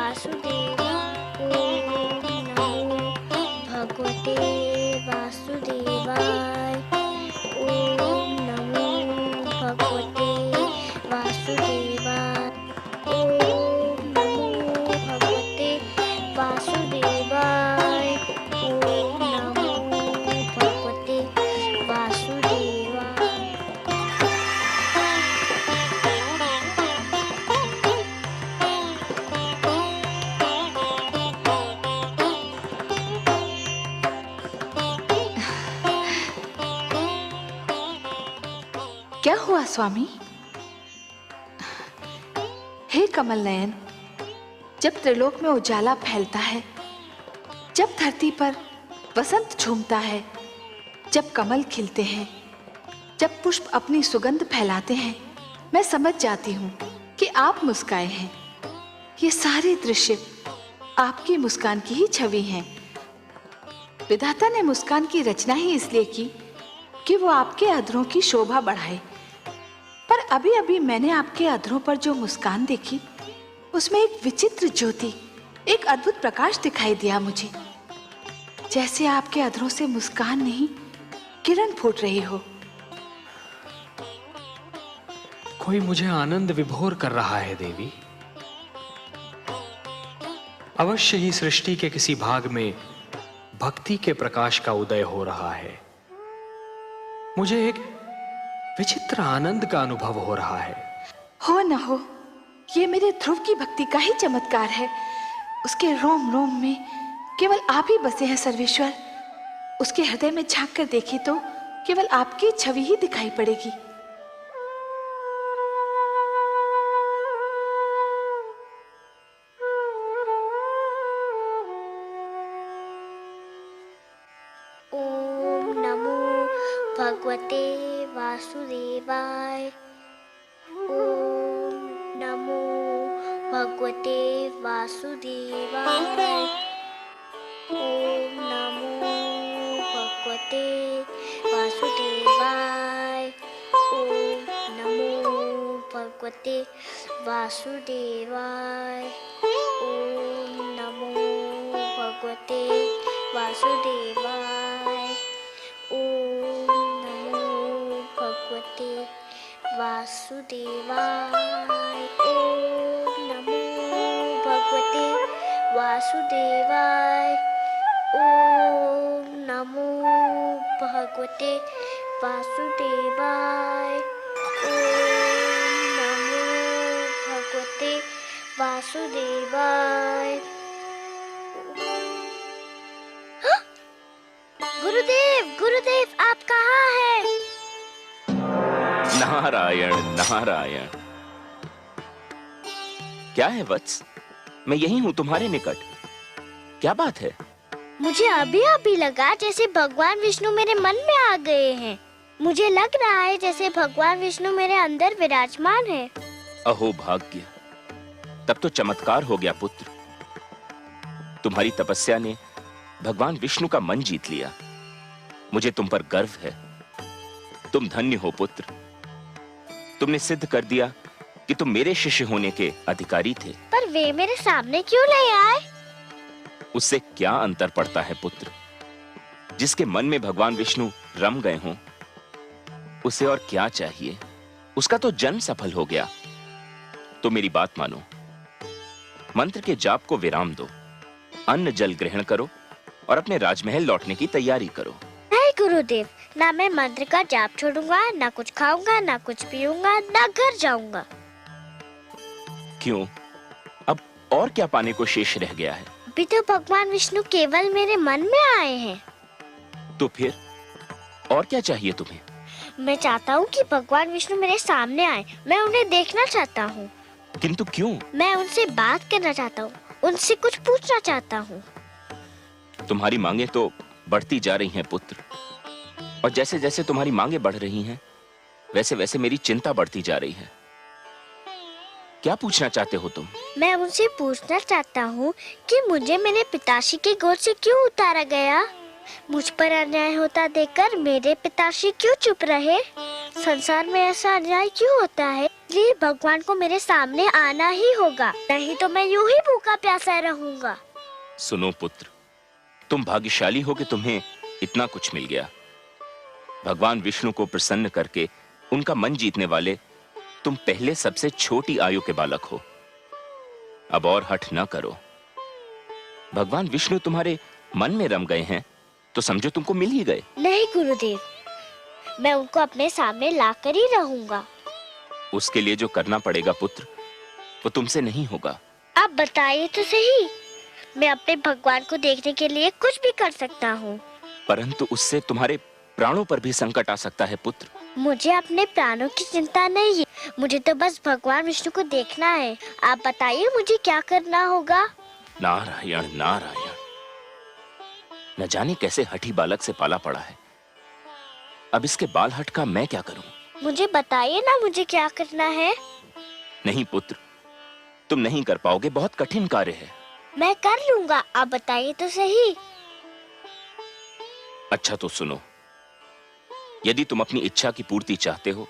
वासुदेवाय। ओम नमो भगवते वासुदेवाय। ओम नमो भगवते वासुदेवाय। ओम नमो भगवते वासुदेवाय। ओम नमो भगवते वासुदेवाय। क्या हुआ स्वामी? हे कमल नयन, जब त्रिलोक में उजाला फैलता है, जब धरती पर वसंत झूमता है, जब कमल खिलते हैं, जब पुष्प अपनी सुगंध फैलाते हैं, मैं समझ जाती हूँ कि आप मुस्काए हैं। ये सारे दृश्य आपकी मुस्कान की ही छवि हैं। विधाता ने मुस्कान की रचना ही इसलिए की कि वो आपके अधरों की शोभा बढ़ाए। पर अभी अभी मैंने आपके अधरों पर जो मुस्कान देखी, उसमें एक विचित्र ज्योति, एक अद्भुत प्रकाश दिखाई दिया मुझे। जैसे आपके अधरों से मुस्कान नहीं, किरण फूट रही हो। कोई मुझे आनंद विभोर कर रहा है देवी। अवश्य ही सृष्टि के किसी भाग में भक्ति के प्रकाश का उदय हो रहा है। मुझे एक विचित्र आनंद का अनुभव हो रहा है। हो न हो, ये मेरे ध्रुव की भक्ति का ही चमत्कार है। उसके रोम रोम में केवल आप ही बसे हैं सर्वेश्वर। उसके हृदय में झांक कर देखी तो केवल आपकी छवि ही दिखाई पड़ेगी। ओम नमो भगवते वासुदेवाय। ओम नमो भगवते वासुदेवाय। ओम नमो भगवते वासुदेवाय। ओम नमो भगवते वासुदेवाय। ओम नमो भगवते वासुदेवाय। ओम नमो भगवते वासुदेवाय। ओम नमो भगवते वासुदेवाय। ओम नमो भगवते वासुदेवाय। ओम नमो भगवते वासुदेवाय। गुरुदेव, गुरुदेव, आप कहाँ हैं? नारायण नारायण। क्या है वत्स? मैं यही हूँ तुम्हारे निकट। क्या बात है? मुझे अभी अभी लगा जैसे भगवान विष्णु मेरे मन में आ गए हैं। मुझे लग रहा है जैसे भगवान विष्णु मेरे अंदर विराजमान है। अहो भाग्य, तब तो चमत्कार हो गया पुत्र। तुम्हारी तपस्या ने भगवान विष्णु का मन जीत लिया। मुझे तुम पर गर्व है। तुम धन्य हो पुत्र। तुमने सिद्ध कर दिया कि तुम मेरे शिष्य होने के अधिकारी थे। पर वे मेरे सामने क्यों नहीं आए? उससे क्या अंतर पड़ता है पुत्र? जिसके मन में भगवान विष्णु रम गए हों, उसे और क्या चाहिए? उसका तो जन्म सफल हो गया। तो मेरी बात मानो, मंत्र के जाप को विराम दो, अन्न जल ग्रहण करो और अपने राजमहल लौटने की तैयारी करो। नहीं गुरुदेव, ना मैं मंत्र का जाप छोड़ूंगा, ना कुछ खाऊंगा, ना कुछ पीऊंगा, ना घर जाऊंगा। क्यों? अब और क्या पाने को शेष रह गया है? अभी तो भगवान विष्णु केवल मेरे मन में आए हैं। तो फिर और क्या चाहिए तुम्हें? मैं चाहता हूँ कि भगवान विष्णु मेरे सामने आए। मैं उन्हें देखना चाहता हूँ। किंतु क्यों? मैं उनसे बात करना चाहता हूँ, उनसे कुछ पूछना चाहता हूँ। तुम्हारी मांगे तो बढ़ती जा रही हैं पुत्र, और जैसे जैसे तुम्हारी मांगे बढ़ रही हैं, वैसे वैसे मेरी चिंता बढ़ती जा रही है। क्या पूछना चाहते हो तुम? मैं उनसे पूछना चाहता हूँ कि मुझे मेरे पिताश्री की गोद से क्यों उतारा गया? मुझ पर अन्याय होता देखकर मेरे पिताश्री क्यों चुप रहे? संसार में ऐसा अन्याय क्यों होता है? प्लीज भगवान को मेरे सामने आना ही होगा, नहीं तो मैं यूं ही भूखा प्यासा रहूंगा। सुनो पुत्र, तुम भाग्यशाली हो कि तुम्हें इतना कुछ मिल गया। भगवान विष्णु को प्रसन्न करके उनका मन जीतने वाले तुम पहले सबसे छोटी आयु के बालक हो। अब और हठ न करो। भगवान विष्णु तुम्हारे मन में रम गए हैं तो समझो तुमको मिल ही गए। नहीं गुरुदेव, मैं उनको अपने सामने लाकर ही रहूंगा। उसके लिए जो करना पड़ेगा पुत्र, वो तुमसे नहीं होगा। आप बताइए तो सही, मैं अपने भगवान को देखने के लिए कुछ भी कर सकता हूँ। परंतु उससे तुम्हारे प्राणों पर भी संकट आ सकता है पुत्र। मुझे अपने प्राणों की चिंता नहीं है, मुझे तो बस भगवान विष्णु को देखना है। आप बताइए मुझे क्या करना होगा। नारायण नारायण, न जाने कैसे हठी बालक से पाला पड़ा है। अब इसके बाल हट का मैं क्या करूं? मुझे बताइए ना मुझे क्या करना है। नहीं पुत्र, तुम नहीं कर पाओगे, बहुत कठिन कार्य है। मैं कर लूंगा, आप बताइए तो सही। अच्छा तो सुनो, यदि तुम अपनी इच्छा की पूर्ति चाहते हो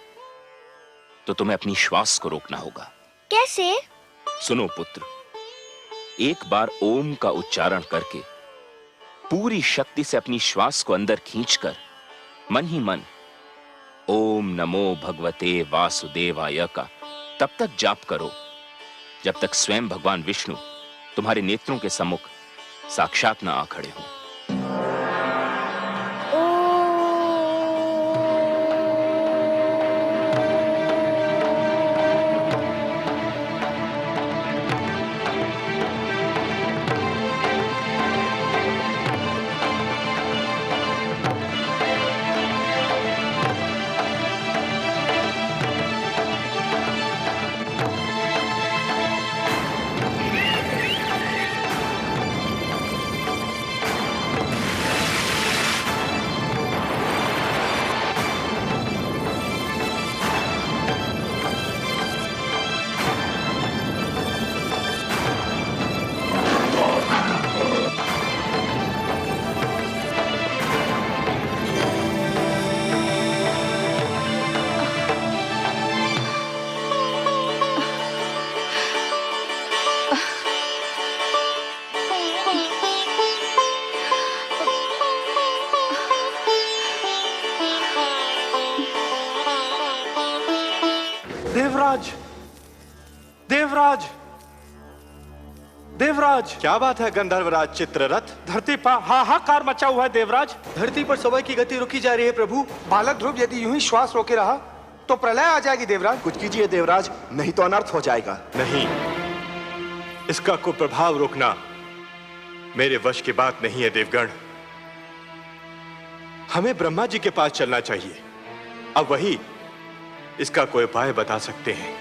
तो तुम्हें अपनी श्वास को रोकना होगा। कैसे? सुनो पुत्र, एक बार ओम का उच्चारण करके पूरी शक्ति से अपनी श्वास को अंदर खींचकर मन ही मन ओम नमो भगवते वासुदेवाय का तब तक जाप करो जब तक स्वयं भगवान विष्णु तुम्हारे नेत्रों के सम्मुख साक्षात न आ खड़े हों। देवराज, देवराज, देवराज! क्या बात है गंधर्वराज चित्ररथ? धरती पर हाहाकार मचा हुआ है देवराज। धरती पर समय की गति रुकी जा रही है प्रभु। बालक ध्रुव यदि यूं ही श्वास रोके रहा तो प्रलय आ जाएगी देवराज। कुछ कीजिए देवराज, नहीं तो अनर्थ हो जाएगा। नहीं, इसका कुप्रभाव रोकना मेरे वश की बात नहीं है देवगण। हमें ब्रह्मा जी के पास चलना चाहिए, अब वही इसका कोई उपाय बता सकते हैं।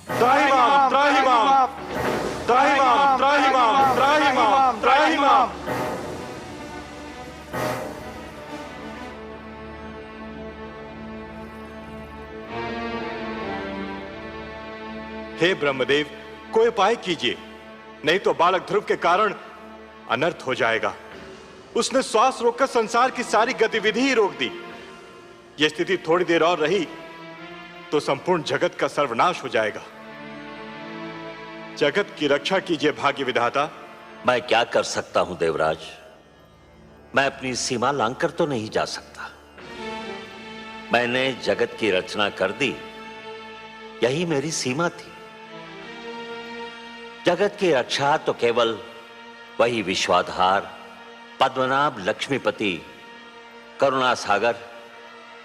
त्राहिमाम, त्राहिमाम, त्राहिमाम, त्राहिमाम, त्राहिमाम, त्राहिमाम। हे ब्रह्मदेव, कोई उपाय कीजिए, नहीं तो बालक ध्रुव के कारण अनर्थ हो जाएगा। उसने श्वास रोककर संसार की सारी गतिविधि ही रोक दी। यह स्थिति थोड़ी देर और रही तो संपूर्ण जगत का सर्वनाश हो जाएगा। जगत की रक्षा कीजिए भाग्य विधाता। मैं क्या कर सकता हूं देवराज? मैं अपनी सीमा लांघकर तो नहीं जा सकता। मैंने जगत की रचना कर दी, यही मेरी सीमा थी। जगत की रक्षा तो केवल वही विश्वाधार, पद्मनाभ, लक्ष्मीपति, करुणा सागर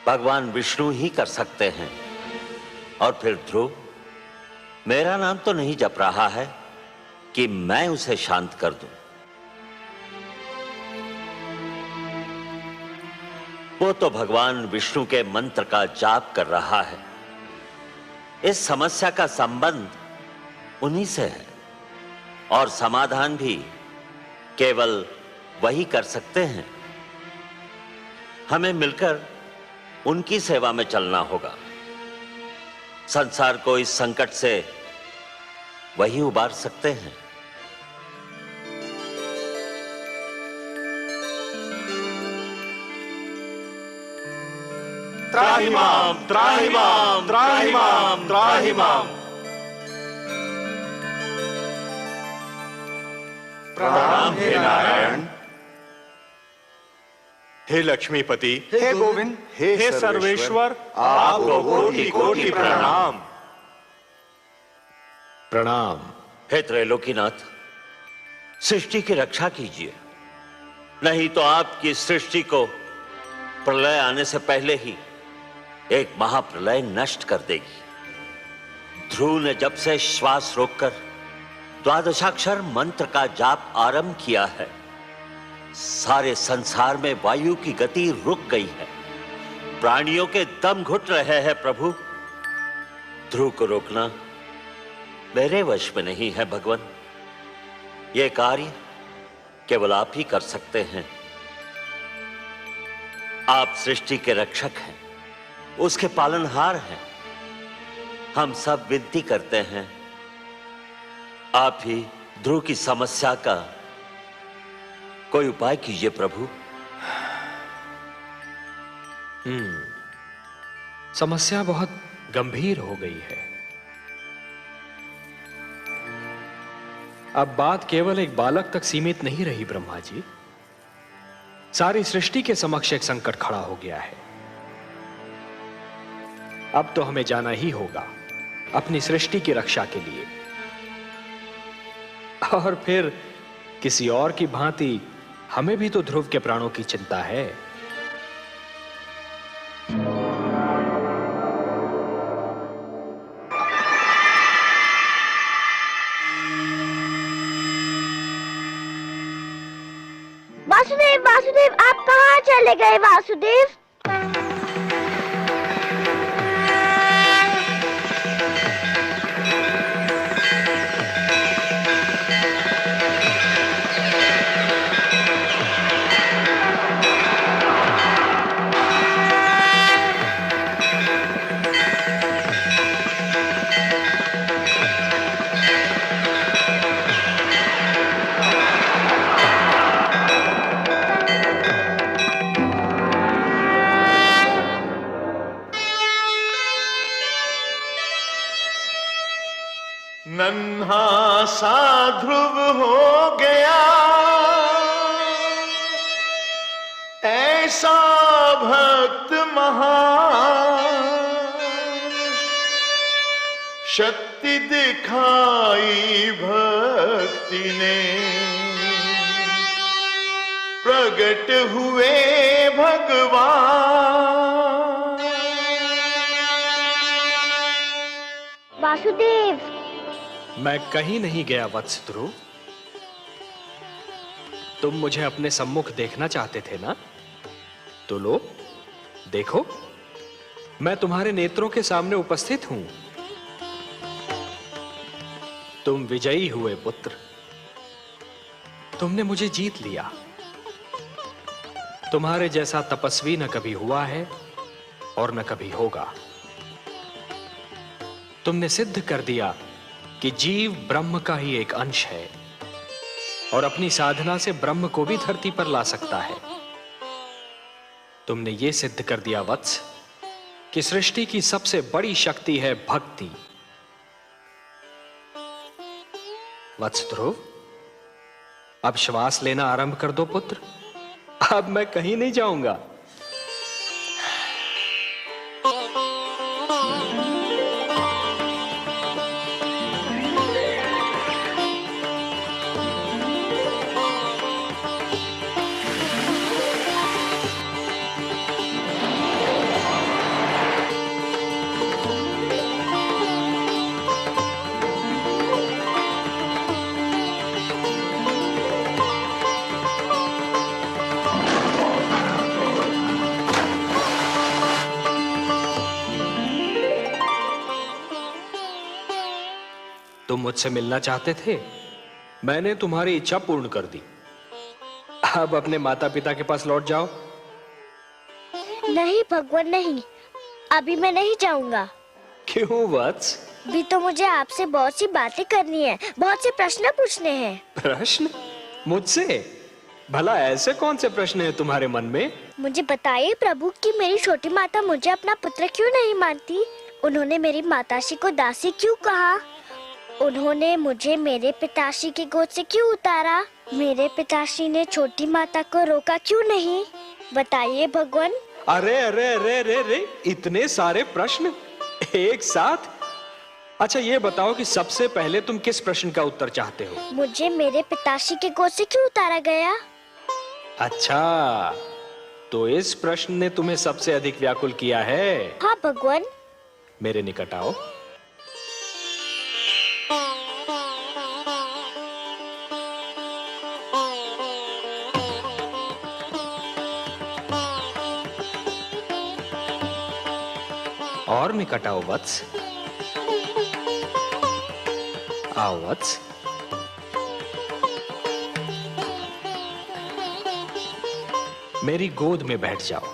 भगवान विष्णु ही कर सकते हैं। और फिर ध्रुव मेरा नाम तो नहीं जप रहा है कि मैं उसे शांत कर दूं। वो तो भगवान विष्णु के मंत्र का जाप कर रहा है। इस समस्या का संबंध उन्हीं से है और समाधान भी केवल वही कर सकते हैं। हमें मिलकर उनकी सेवा में चलना होगा। संसार को इस संकट से वही उबार सकते हैं। त्राहिमाम त्राहिमाम त्राहिमाम त्राहिमाम। प्रणाम हे नारायण। हे लक्ष्मीपति, हे गोविंद, हे सर्वेश्वर, आपको कोटि कोटि प्रणाम। प्रणाम। हे त्रैलोकीनाथ, सृष्टि की रक्षा कीजिए, नहीं तो आपकी सृष्टि को प्रलय आने से पहले ही एक महाप्रलय नष्ट कर देगी। ध्रुव ने जब से श्वास रोककर द्वादशाक्षर मंत्र का जाप आरंभ किया है, सारे संसार में वायु की गति रुक गई है, प्राणियों के दम घुट रहे हैं। प्रभु, ध्रुव को रोकना मेरे वश में नहीं है भगवान। यह कार्य केवल आप ही कर सकते हैं। आप सृष्टि के रक्षक हैं, उसके पालनहार हैं। हम सब विनती करते हैं, आप ही ध्रुव की समस्या का कोई उपाय कीजिए प्रभु। समस्या बहुत गंभीर हो गई है। अब बात केवल एक बालक तक सीमित नहीं रही ब्रह्मा जी, सारी सृष्टि के समक्ष एक संकट खड़ा हो गया है। अब तो हमें जाना ही होगा अपनी सृष्टि की रक्षा के लिए, और फिर किसी और की भांति हमें भी तो ध्रुव के प्राणों की चिंता है। वासुदेव, वासुदेव, आप कहाँ चले गए वासुदेव? नन्हा सा ध्रुव हो गया, ऐसा भक्त महान, शक्ति दिखाई भक्ति ने, प्रगट हुए भगवान। वासुदेव, मैं कहीं नहीं गया वत्स ध्रुव। तुम मुझे अपने सम्मुख देखना चाहते थे ना, तो लो देखो, मैं तुम्हारे नेत्रों के सामने उपस्थित हूं। तुम विजयी हुए पुत्र, तुमने मुझे जीत लिया। तुम्हारे जैसा तपस्वी न कभी हुआ है और न कभी होगा। तुमने सिद्ध कर दिया कि जीव ब्रह्म का ही एक अंश है और अपनी साधना से ब्रह्म को भी धरती पर ला सकता है। तुमने यह सिद्ध कर दिया वत्स कि सृष्टि की सबसे बड़ी शक्ति है भक्ति। वत्स ध्रुव, अब श्वास लेना आरंभ कर दो पुत्र। अब मैं कहीं नहीं जाऊंगा। तुम मुझसे मिलना चाहते थे, मैंने तुम्हारी इच्छा पूर्ण कर दी। अब अपने माता पिता के पास लौट जाओ। नहीं भगवान, नहीं, अभी मैं नहीं जाऊंगा। क्यों वत्स? भी तो मुझे आपसे बहुत सी बातें करनी है, बहुत से प्रश्न पूछने हैं। प्रश्न? मुझसे? भला ऐसे कौन से प्रश्न हैं तुम्हारे मन में? मुझे बताइए प्रभु कि मेरी छोटी माता मुझे अपना पुत्र क्यों नहीं मानती? उन्होंने मेरी माताश्री को दासी क्यों कहा? उन्होंने मुझे मेरे पिताश्री की गोद से क्यों उतारा? मेरे पिताश्री ने छोटी माता को रोका क्यों नहीं? बताइए भगवान। अरे अरे अरे अरे अरे, इतने सारे प्रश्न एक साथ? अच्छा ये बताओ कि सबसे पहले तुम किस प्रश्न का उत्तर चाहते हो? मुझे मेरे पिताश्री की गोद से क्यों उतारा गया? अच्छा, तो इस प्रश्न ने तुम्हें सबसे अधिक व्याकुल किया है? हाँ भगवान। मेरे निकट आओ। और निकट आओ वत्स। आओ वत्स। मेरी गोद में बैठ जाओ।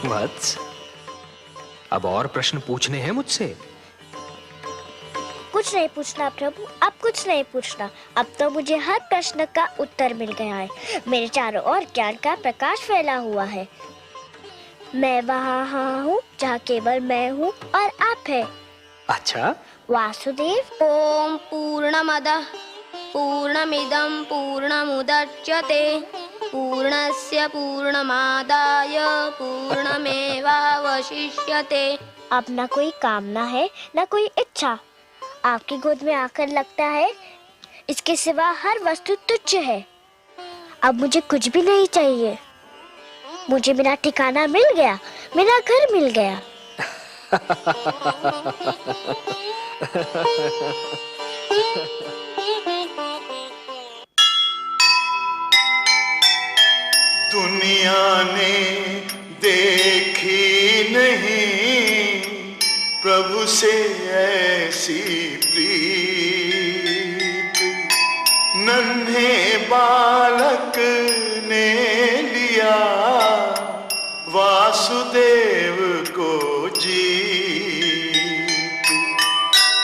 वत्स, अब और प्रश्न पूछने हैं मुझसे? कुछ नहीं पूछना प्रभु, अब कुछ नहीं पूछना। अब तो मुझे हर प्रश्न का उत्तर मिल गया है। मेरे चारों ओर ज्ञान का प्रकाश फैला हुआ है। मैं वहाँ हूँ जहाँ केवल मैं हूँ और आप है। अच्छा, वासुदेव। ओम पूर्णमदः पूर्णमिदं पूर्णमुदच्यते पूर्णस्य पूर्णमादाय पूर्णमेवावशिष्यते। अब ना कोई कामना है ना कोई इच्छा। आपकी गोद में आकर लगता है इसके सिवा हर वस्तु तुच्छ है। अब मुझे कुछ भी नहीं चाहिए। मुझे मेरा ठिकाना मिल गया, मेरा घर मिल गया। दुनिया ने देखी नहीं प्रभु से ऐसी प्रीत। नन्हे बालक ने लिया वासुदेव को जीत।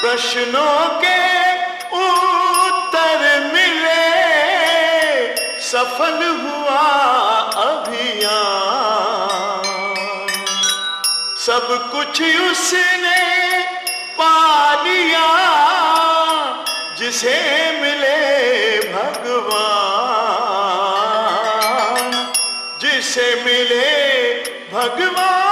प्रश्नों के उत्तर मिले, सफल हुआ अभियान। सब कुछ उसने पा लिया जिसे मिले भगवान, जिसे मिले भगवान।